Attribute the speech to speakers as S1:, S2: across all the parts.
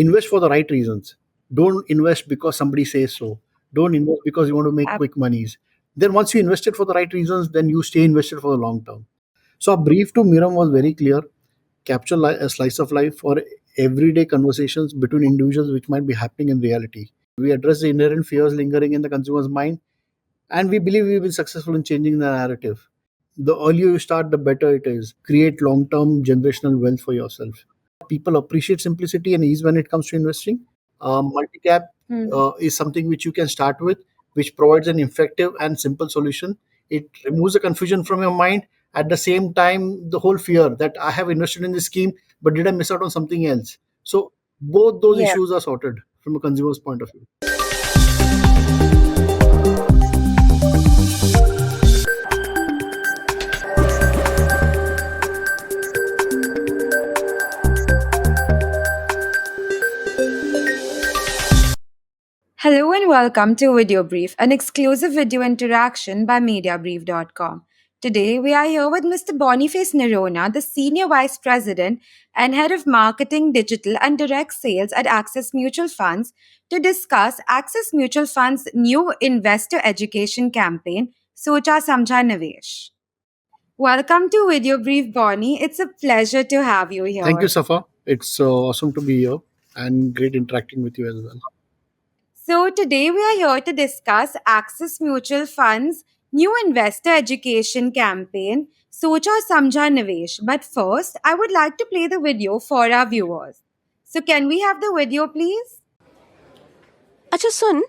S1: invest for the right reasons. Don't invest because somebody says so. Don't invest because you want to make quick monies. Then once you invested for the right reasons, then you stay invested for the long term. So our brief to Miram was very clear: capture a slice of life for everyday conversations between individuals which might be happening in reality. We address the inherent fears lingering in the consumer's mind, and we believe we've been successful in changing the narrative. The earlier you start, the better it is. Create long term generational wealth for yourself. People appreciate simplicity and ease when it comes to investing. Multicap is something which you can start with, which provides an effective and simple solution. It removes the confusion from your mind. At the same time, the whole fear that I have invested in this scheme, but did I miss out on something else? So both those issues are sorted from a consumer's point of view.
S2: Hello and welcome to VideoBrief, an exclusive video interaction by MediaBrief.com. Today, we are here with Mr. Boniface Noronha, the Senior Vice President and Head of Marketing, Digital and Direct Sales at Axis Mutual Funds, to discuss Axis Mutual Fund's new investor education campaign, Socha Samjha Nivesh. Welcome to VideoBrief, Bonnie. It's a pleasure to have you here.
S1: Thank you, Safa. It's awesome to be here and great interacting with you as well.
S2: So today we are here to discuss Axis Mutual Fund's new investor education campaign, Socha Samjha Nivesh. But first, I would like to play the video for our viewers. So can we have the video, please?
S3: अच्छा सुन,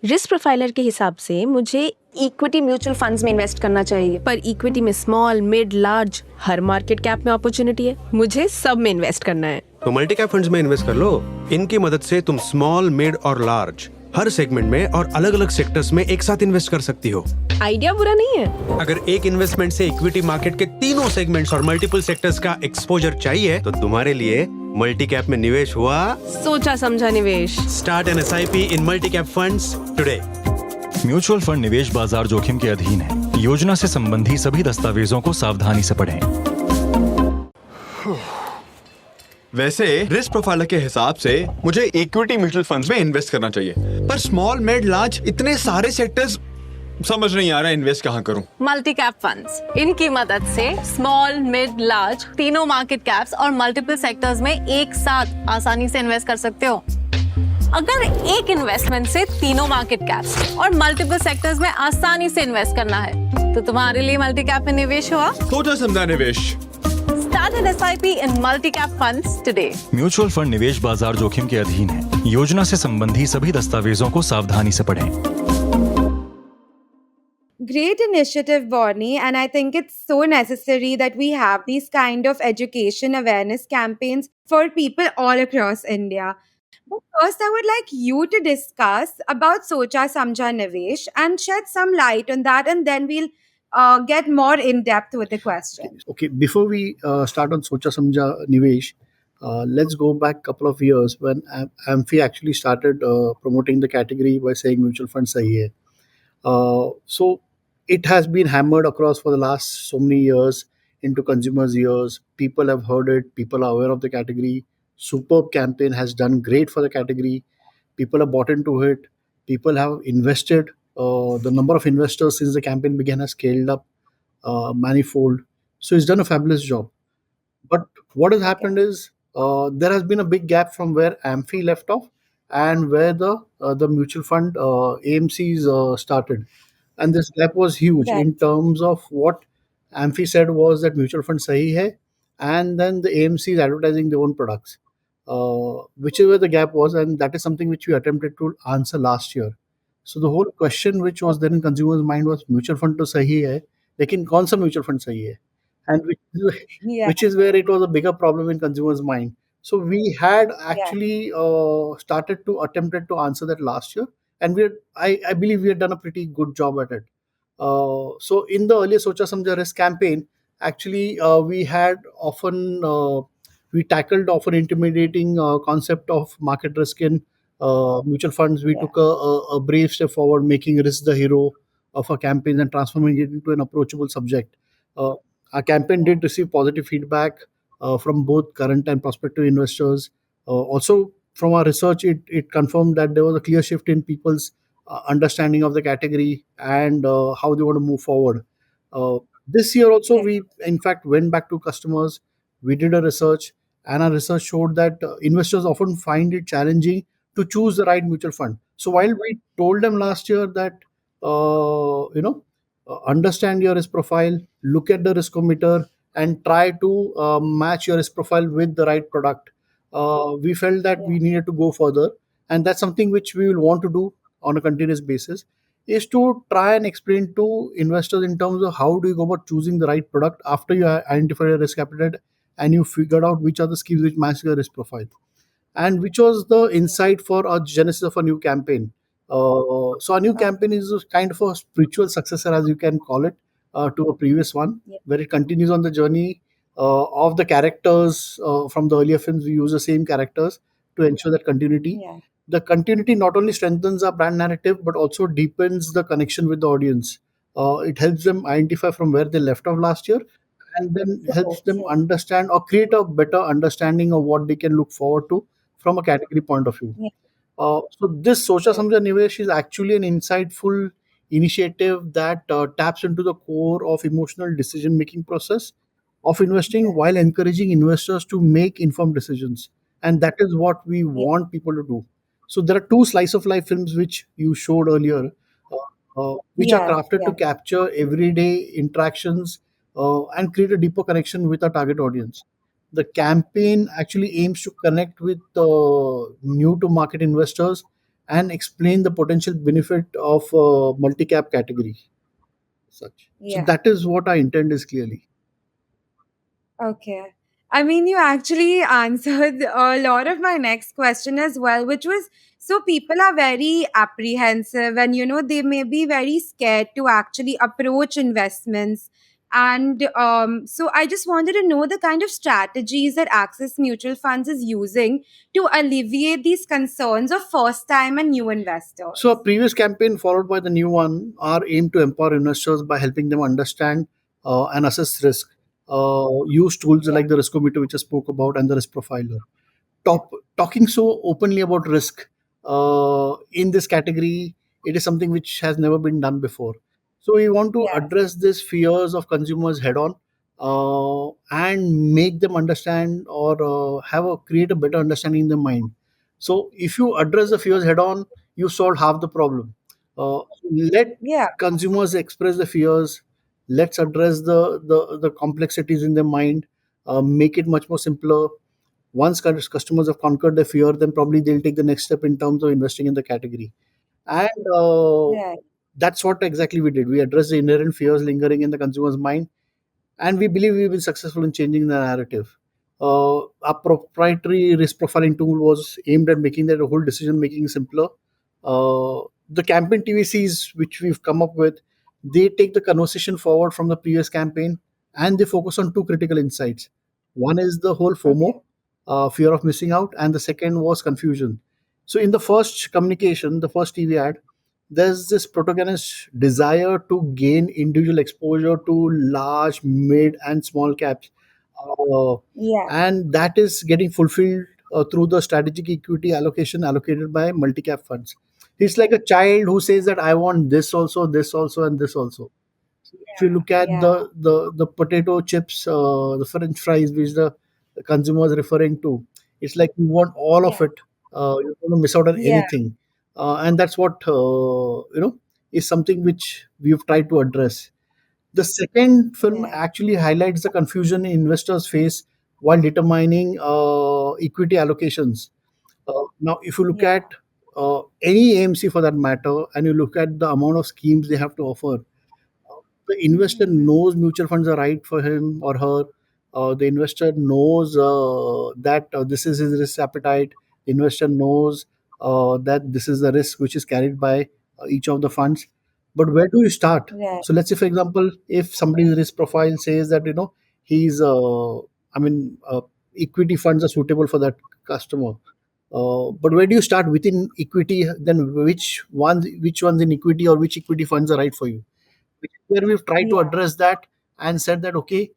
S3: risk profiler के हिसाब से मुझे equity mutual funds में invest करना चाहिए, पर equity में स्मॉल, मिड, लार्ज हर मार्केट कैप में अपॉर्चुनिटी है. मुझे सब में इन्वेस्ट करना है.
S4: तो मल्टी कैप फंड्स में इन्वेस्ट कर लो. इनकी मदद से तुम स्मॉल, मिड और लार्ज हर सेगमेंट में और अलग अलग सेक्टर्स में एक साथ इन्वेस्ट कर सकती हो.
S3: आइडिया बुरा नहीं है.
S4: अगर एक इन्वेस्टमेंट से इक्विटी मार्केट के तीनों सेगमेंट्स और मल्टीपल सेक्टर्स का एक्सपोजर चाहिए, तो तुम्हारे लिए मल्टी कैप में निवेश हुआ.
S3: सोचा समझा निवेश.
S4: Start an SIP in multi cap funds today.
S5: Mutual fund निवेश बाजार जोखिम के अधीन है. योजना से संबंधी सभी दस्तावेजों को सावधानी से पढ़ें.
S6: वैसे रिस्क प्रोफाइलर के हिसाब से मुझे इक्विटी म्यूचुअल फंड्स में इन्वेस्ट करना चाहिए, पर स्मॉल, मिड, लार्ज इतने सारे सेक्टर्स समझ नहीं आ रहा इन्वेस्ट कहाँ करूं.
S3: मल्टी कैप फंड्स, इनकी मदद से स्मॉल, मिड, लार्ज तीनों मार्केट कैप्स और मल्टीपल सेक्टर्स में एक साथ आसानी से इन्वेस्ट कर सकते हो. अगर एक इन्वेस्टमेंट से तीनों मार्केट कैप्स और मल्टीपल सेक्टर्स में आसानी से इन्वेस्ट करना है, तो तुम्हारे लिए मल्टी कैप में निवेश हुआ.
S6: सोचा समझा निवेश.
S3: Start an SIP in multi-cap funds today.
S5: Mutual fund निवेश बाजार जोखिम के अधीन है. योजना से संबंधी सभी दस्तावेजों को सावधानी से पढ़ें.
S2: Great initiative, Bonnie, and I think it's so necessary that we have these kind of education awareness campaigns for people all across India. But first, I would like you to discuss about Socha Samjha Nivesh and shed some light on that, and then we'll get more in depth with the question.
S1: Okay, before we start on Socha Samjha Nivesh, let's go back a couple of years when AMFI actually started promoting the category by saying mutual fund sahi hai. So it has been hammered across for the last so many years into consumers' ears. People have heard it. People are aware of the category. Superb campaign has done great for the category. People have bought into it. People have invested. The number of investors since the campaign began has scaled up manifold. So it's done a fabulous job. But what has happened is there has been a big gap from where AMFI left off and where the mutual fund AMCs started. And this gap was huge in terms of what AMFI said was that mutual fund sahi hai, and then the AMCs advertising their own products, which is where the gap was, and that is something which we attempted to answer last year. So the whole question which was then in consumers' mind was mutual fund to sahi hai, lekin kaun sa mutual fund sahi hai? And which is where it was a bigger problem in consumers' mind. So we had actually started to attempted to answer that last year, and I believe we had done a pretty good job at it. So in the earlier Socha Samjha Risk campaign, actually we had often we tackled often intimidating concept of market risk in mutual funds. We took a brave step forward, making risk the hero of our campaign and transforming it into an approachable subject. Our campaign did receive positive feedback from both current and prospective investors. Also, from our research, it confirmed that there was a clear shift in people's understanding of the category and how they want to move forward. This year also,
S2: Yeah.
S1: we in fact went back to customers. We did a research, and our research showed that investors often find it challenging to choose the right mutual fund. So while we told them last year that understand your risk profile, look at the riskometer, and try to match your risk profile with the right product, we felt that
S2: Yeah.
S1: we needed to go further, and that's something which we will want to do on a continuous basis, is to try and explain to investors in terms of how do you go about choosing the right product after you identify your risk appetite and you figured out which are the schemes which match your risk profile, and which was the insight for a genesis of a new campaign. So a new
S2: Okay.
S1: campaign is a kind of a spiritual successor, as you can call it, to a previous one,
S2: Yeah.
S1: where it continues on the journey of the characters from the earlier films. We use the same characters to ensure that continuity.
S2: Yeah.
S1: The continuity not only strengthens our brand narrative but also deepens the connection with the audience. It helps them identify from where they left off last year, and then helps them
S2: Okay.
S1: understand or create a better understanding of what they can look forward to from a category point of view.
S2: Yeah.
S1: So this Socha
S2: Okay.
S1: Samjha Nivesh is actually an insightful initiative that taps into the core of emotional decision making process of investing
S2: Yeah.
S1: while encouraging investors to make informed decisions, and that is what we
S2: Yeah.
S1: want people to do. So there are two slice of life films which you showed earlier, which are
S2: Yeah.
S1: crafted to
S2: Yeah.
S1: capture everyday interactions and create a deeper connection with our target audience. The campaign actually aims to connect with new to market investors and explain the potential benefit of multi-cap category. Such. So
S2: Yeah.
S1: that is what our intent is clearly.
S2: Okay. I mean, you actually answered a lot of my next question as well, which was, so people are very apprehensive and, they may be very scared to actually approach investments. And so I just wanted to know the kind of strategies that Access Mutual Funds is using to alleviate these concerns of first time and new
S1: So a
S2: investors.
S1: previous campaign followed by the new one are aimed to empower investors by helping them understand and assess risk. Use tools
S2: Yeah.
S1: like the riskometer, which I spoke about, and the risk profiler.
S2: Yeah.
S1: Talking so openly about risk in this category, it is something which has never been done before. So we want to
S2: Yeah.
S1: address these fears of consumers head on, and make them understand or have a create a better understanding in their mind. So if you address the fears head on, you solve half the problem. Let
S2: Yeah.
S1: consumers express the fears. Let's address the complexities in their mind. Make it much more simpler. Once customers have conquered their fear, then probably they'll take the next step in terms of investing in the category. And
S2: Right.
S1: that's what exactly we did. We addressed the inherent fears lingering in the consumer's mind, and we believe we've been successful in changing the narrative. Our proprietary risk profiling tool was aimed at making that whole decision making simpler. The campaign TVCs which we've come up with, they take the conversation forward from the previous campaign, and they focus on two critical insights. One is the whole FOMO,
S2: Okay.
S1: fear of missing out, and the second was confusion. So in the first communication, the first TV ad, there's this protagonist's desire to gain individual exposure to large, mid, and small caps. Uh,
S2: Yeah.
S1: and that is getting fulfilled through the strategic equity allocation allocated by multi-cap funds. It's like a child who says that I want this also, and this also. If you look at
S2: Yeah.
S1: the potato chips, the French fries, which the consumer is referring to, it's like you want all of
S2: Yeah.
S1: it. You don't want to miss out on
S2: Yeah.
S1: anything, and that's what is something which we've tried to address. The second film
S2: Yeah.
S1: actually highlights the confusion investors face while determining equity allocations. Now, if you look
S2: Yeah.
S1: at any AMC for that matter, and you look at the amount of schemes they have to offer, the investor knows mutual funds are right for him or her. The investor knows that this is his risk appetite. The investor knows that this is the risk which is carried by each of the funds. But where do you start?
S2: Right.
S1: So let's say, for example, if somebody's risk profile says that he's, I mean, equity funds are suitable for that customer. But where do you start within equity? Then which ones in equity or which equity funds are right for you? Which is where we've tried to
S2: Yeah.
S1: address that and said that okay,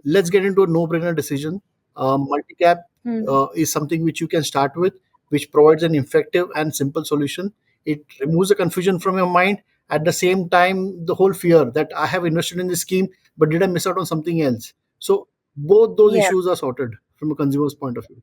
S1: let's get into a no-brainer decision. Multi-cap
S2: Mhm.
S1: is something which you can start with, which provides an effective and simple solution. It removes the confusion from your mind. At the same time, the whole fear that I have invested in this scheme, but did I miss out on something else? So both those
S2: Yeah.
S1: issues are sorted from a consumer's point of view.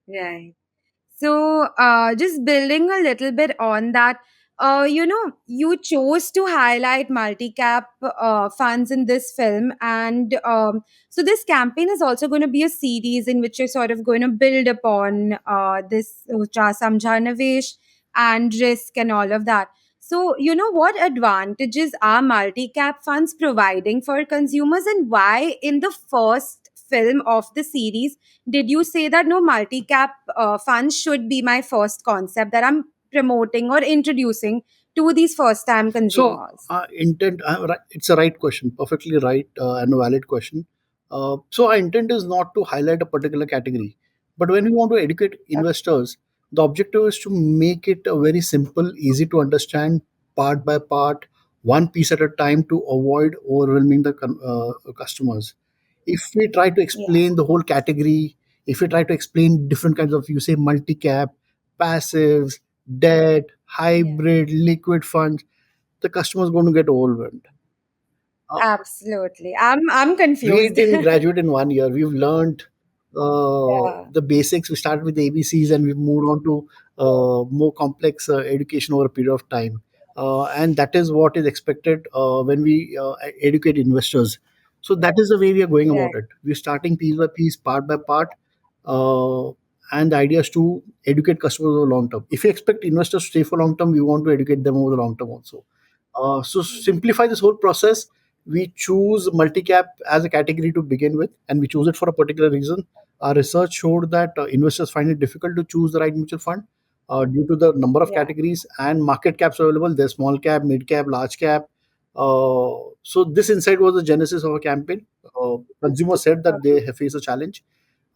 S2: Right. So, just building a little bit on that, you chose to highlight multi-cap funds in this film, and so this campaign is also going to be a series in which you're sort of going to build upon this Socha Samjha Nivesh and risk and all of that. So, what advantages are multi-cap funds providing for consumers, and why in the first film of the series did you say that no multi-cap funds should be my first concept that I'm promoting or introducing to these first time
S1: So,
S2: consumers?
S1: intent, it's a right question, perfectly right and a valid question. So, our intent is not to highlight a particular category, but when we want to educate investors, the objective is to make it a very simple, easy to understand, part by part, one piece at a time to avoid overwhelming the customers. If we try to
S2: Yeah,
S1: explain the whole category, if we try to explain different kinds of, you say, multi cap, passives, debt,
S2: yeah,
S1: hybrid, liquid funds, the customer is going to get overwhelmed. Uh,
S2: absolutely. I'm
S1: we
S2: confused.
S1: didn't graduate in 1 year. We've learned
S2: Yeah,
S1: the basics. We started with the ABCs and we've moved on to more complex education over a period of time. And that is what is expected when we educate investors. So that is the way we are going about
S2: right.
S1: it. We're starting piece by piece, part by part. Uh, and the idea is to educate customers over long term. If you expect investors to stay for long term, we want to educate them over the long term also. So simplify this whole process. We choose multi-cap as a category to begin with, and we choose it for a particular reason. Our research showed that investors find it difficult to choose the right mutual fund due to the number of
S2: Yeah,
S1: categories and market caps available. There's small cap, mid cap, large cap. So this insight was the genesis of a campaign. Consumers said that they have faced a challenge,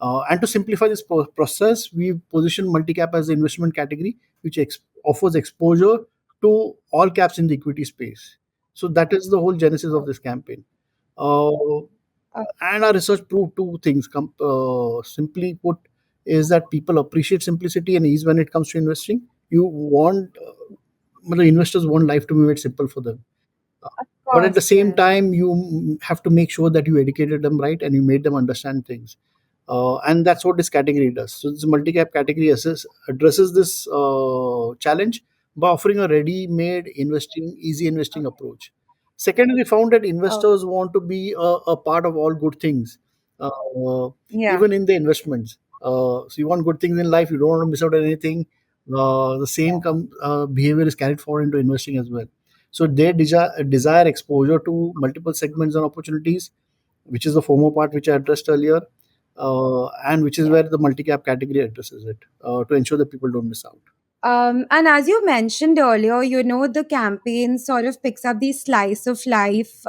S1: and to simplify this process, we position multi-cap as the investment category, which offers exposure to all caps in the equity space. So that is the whole genesis of this campaign. Uh,
S2: uh,
S1: and our research proved two things. Simply put, is that people appreciate simplicity and ease when it comes to investing. You want the investors want life to be made simple for them.
S2: of
S1: But at the
S2: course,
S1: same
S2: yeah.
S1: time, you have to make sure that you educated them right and you made them understand things. And that's what this category does. So this multi-cap category addresses this challenge by offering a ready-made investing, easy investing approach. Second, we found that
S2: Oh,
S1: investors want to be a part of all good things, uh,
S2: yeah,
S1: even in the investments. So you want good things in life. You don't want to miss out on anything. The same behavior is carried forward into investing as well. So they desire exposure to multiple segments and opportunities, which is the FOMO part which I addressed earlier, and which is
S2: yeah.
S1: where the multi-cap category addresses it to ensure that people don't miss out.
S2: And as you mentioned earlier, the campaign sort of picks up these slice of life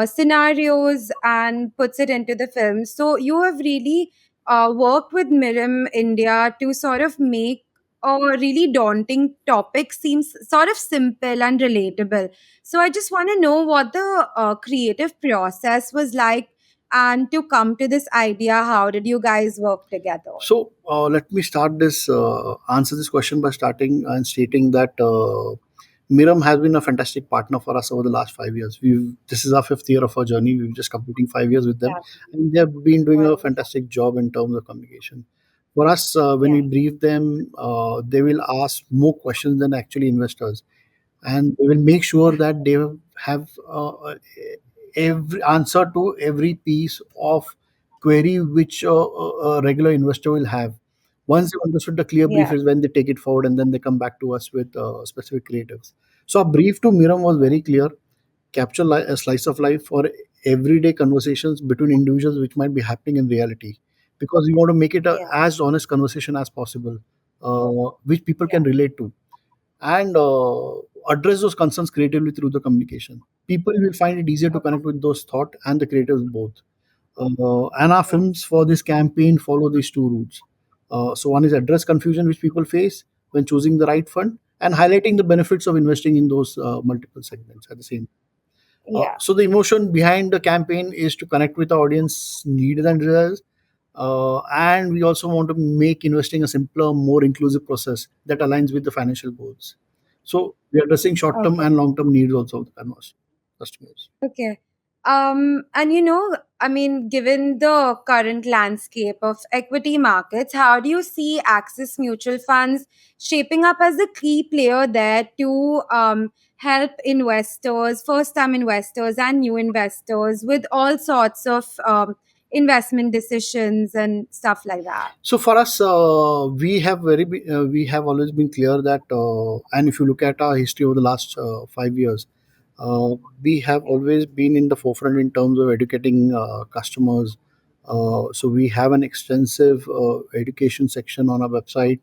S2: scenarios and puts it into the film. So you have really worked with Mirum India to sort of make a really daunting topic seems sort of simple and relatable. So I just want to know what the creative process was like, and to come to this idea, how did you guys work together?
S1: So let me answer this question by starting and stating that Miram has been a fantastic partner for us over the last 5 years. This is our fifth year of our journey. We've just completing 5 years with them,
S2: Yeah,
S1: and they have been doing a
S2: wonderful.
S1: fantastic job in terms of communication. For us, when we
S2: Yeah.
S1: brief them, they will ask more questions than actually investors, and they will make sure that they have every answer to every piece of query which a regular investor will have. Once they understood the clear brief
S2: Yeah.
S1: is when they take it forward and then they come back to us with specific creatives. So our brief to Miram was very clear: capture a slice of life for everyday conversations between individuals which might be happening in reality, because we want to make it a
S2: Yeah.
S1: as honest conversation as possible, which people
S2: Yeah.
S1: can relate to, and address those concerns creatively through the communication. People will find it easier to
S2: Okay.
S1: connect with those thought and the creators both. And our
S2: Yeah.
S1: films for this campaign follow these two routes. So one is address confusion which people face when choosing the right fund, and highlighting the benefits of investing in those multiple segments at the same.
S2: Yeah.
S1: So the emotion behind the campaign is to connect with the audience needs and desires, And we also want to make investing a simpler, more inclusive process that aligns with the financial goals. So we are addressing short-term
S2: Okay.
S1: and long-term needs also of the customers.
S2: Okay. And I mean, given the current landscape of equity markets, how do you see Axis Mutual Funds shaping up as a key player there to help investors, first-time investors, and new investors with all sorts of investment decisions and stuff like that?
S1: So for us, we have always been clear that, and if you look at our history over the last 5 years, we have always been in the forefront in terms of educating customers. So we have an extensive education section on our website.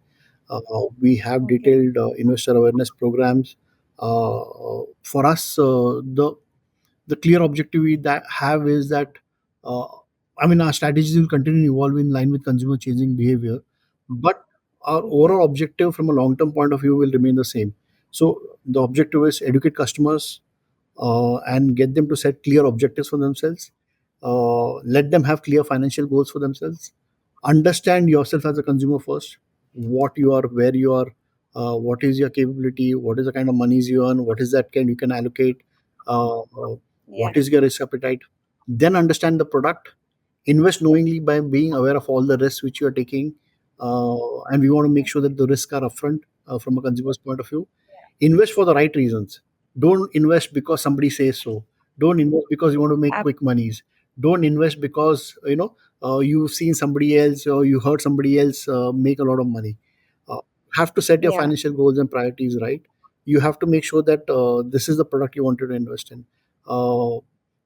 S1: We have
S2: Okay.
S1: detailed investor awareness programs. For us, the clear objective we that have is that, uh, I mean, our strategies will continue to evolve in line with consumer changing behavior, but our
S2: Okay.
S1: overall objective from a long term point of view will remain the same. So the objective is educate customers, and get them to set clear objectives for themselves. Let them have clear financial goals for themselves. Understand yourself as a consumer first, what you are, where you are, what is your capability, what is the kind of monies you earn, what is that can you can allocate,
S2: Yeah.
S1: what is your risk appetite. Then understand the product. Invest knowingly by being aware of all the risks which you are taking, and we want to make sure that the risks are upfront from a consumer's point of view. Invest for the right reasons. Don't invest because somebody says so. Don't invest because you want to make
S2: Ab-
S1: quick monies. Don't invest because you've seen somebody else or you heard somebody else make a lot of money. uh, have to set your
S2: yeah.
S1: financial goals and priorities right. You have to make sure that this is the product you wanted to invest in.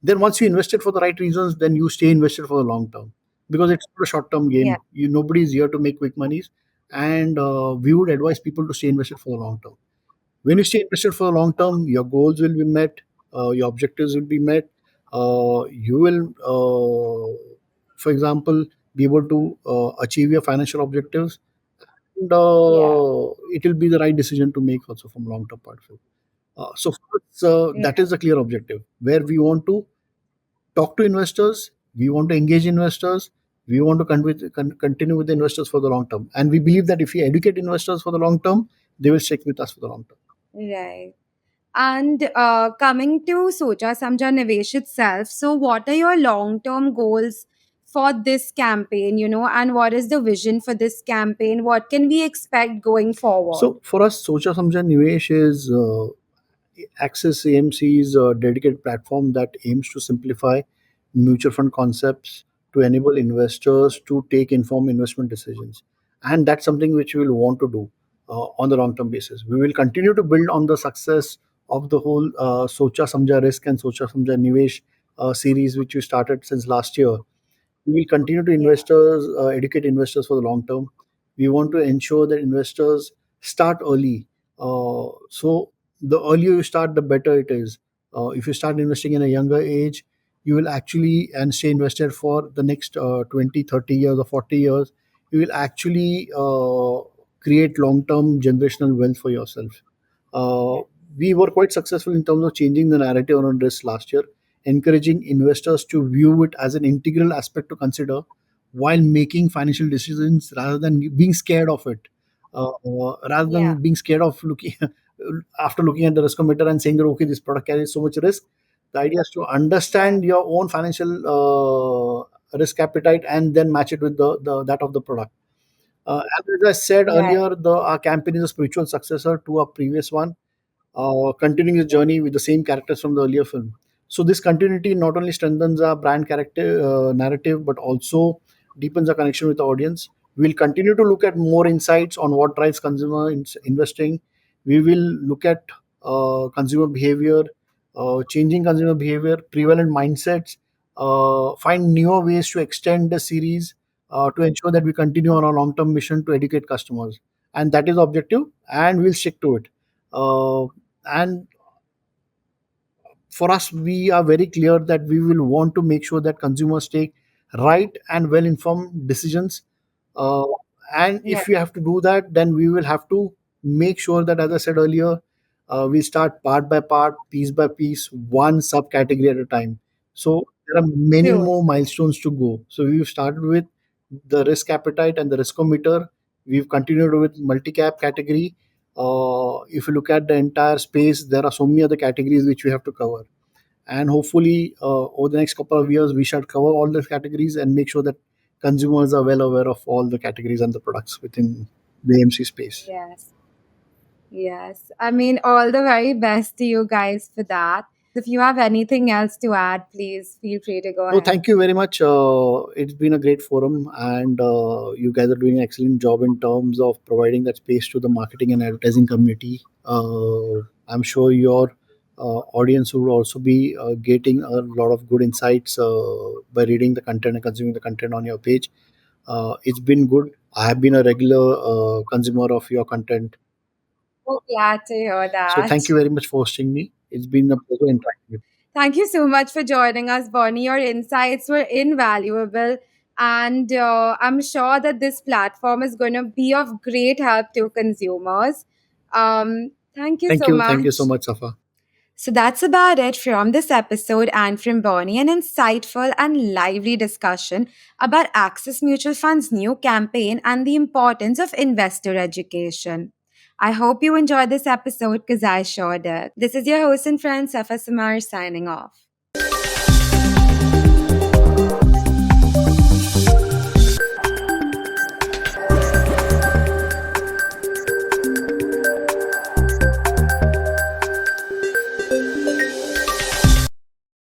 S1: Then once you invested for the right reasons, then you stay invested for the long term, because it's not a short term
S2: Yeah.
S1: game. Nobody is here to make quick monies. And we would advise people to stay invested for the long term. When you stay invested for the long term, your goals will be met, your objectives will be met. You will, for example, be able to achieve your financial objectives, and
S2: Yeah.
S1: it will be the right decision to make also from long term point of view. So for us,
S2: Yeah.
S1: that is the clear objective where we want to talk to investors, we want to engage investors, we want to continue with the investors for the long term. And we believe that if we educate investors for the long term, they will stick with us for the long term.
S2: Right. And coming to Socha Samjha Nivesh itself, so what are your long term goals for this campaign, and what is the vision for this campaign? What can we expect going
S1: So
S2: forward?
S1: for us, Socha Samjha Nivesh is Access AMC's dedicated platform that aims to simplify mutual fund concepts to enable investors to take informed investment decisions. And that's something which we will want to do on the long term basis. We will continue to build on the success of the whole Socha Samjha Risk and Socha Samjha Nivesh series, which we started since last year. We will continue to
S2: Yeah.
S1: educate investors for the long term. We want to ensure that investors start early. So the earlier you start, the better it is. If you start investing in a younger age, you will actually and stay invested for the next 20, 30 years or 40 years. You will actually create long-term generational wealth for yourself. Uh, we were quite successful in terms of changing the narrative around risk last year, encouraging investors to view it as an integral aspect to consider while making financial decisions rather than being scared of it. Rather
S2: Yeah.
S1: than being scared of looking after looking at the riskometer and saying that okay, this product carries so much risk. The idea is to
S2: Right.
S1: understand your own financial risk appetite and then match it with the that of the product. As I said
S2: Right.
S1: earlier, our campaign is a spiritual successor to our previous one, continuing his journey with the same characters from the earlier film. So this continuity not only strengthens our brand character narrative, but also deepens our connection with the audience. We'll continue to look at more insights on what drives consumer investing. We will look at consumer behavior, changing consumer behavior, prevalent mindsets, find newer ways to extend the series to ensure that we continue on our long-term mission to educate customers. And that is the objective, and we'll stick to it. And for us, we are very clear that we will want to make sure that consumers take right and well informed decisions. uh, and
S2: Yeah.
S1: if we have to do that, then we will have to make sure that, as I said earlier, we start part by part, piece by piece, one subcategory at a time. So there are many
S2: True.
S1: more milestones to go. So we've started with the risk appetite and the riskometer. We've continued with multi-cap category. If you look at the entire space, there are so many other categories which we have to cover. And hopefully, over the next couple of years, we shall cover all the categories and make sure that consumers are well aware of all the categories and the products within the AMC space.
S2: Yes. Yes. I mean, all the very best to you guys for that. If you have anything else to add, please feel free to go
S1: No,
S2: ahead.
S1: thank you very much. It's been a great forum, and you guys are doing an excellent job in terms of providing that space to the marketing and advertising community. I'm sure your audience will also be getting a lot of good insights by reading the content and consuming the content on your page. It's been good. I have been a regular consumer of your content.
S2: So glad to hear
S1: So
S2: that.
S1: thank you very much for hosting me. It's been a pleasure interacting with you.
S2: Thank you so much for joining us, Bonnie. Your insights were invaluable. And I'm sure that this platform is going to be of great help to consumers. Thank you
S1: Thank
S2: so
S1: you. Thank you
S2: much.
S1: so much, Safa.
S2: So that's about it from this episode and from Bonnie, an insightful and lively discussion about Axis Mutual Fund's new campaign and the importance of investor education. I hope you enjoyed this episode because I sure did. This is your host and friend Safa Samar signing off.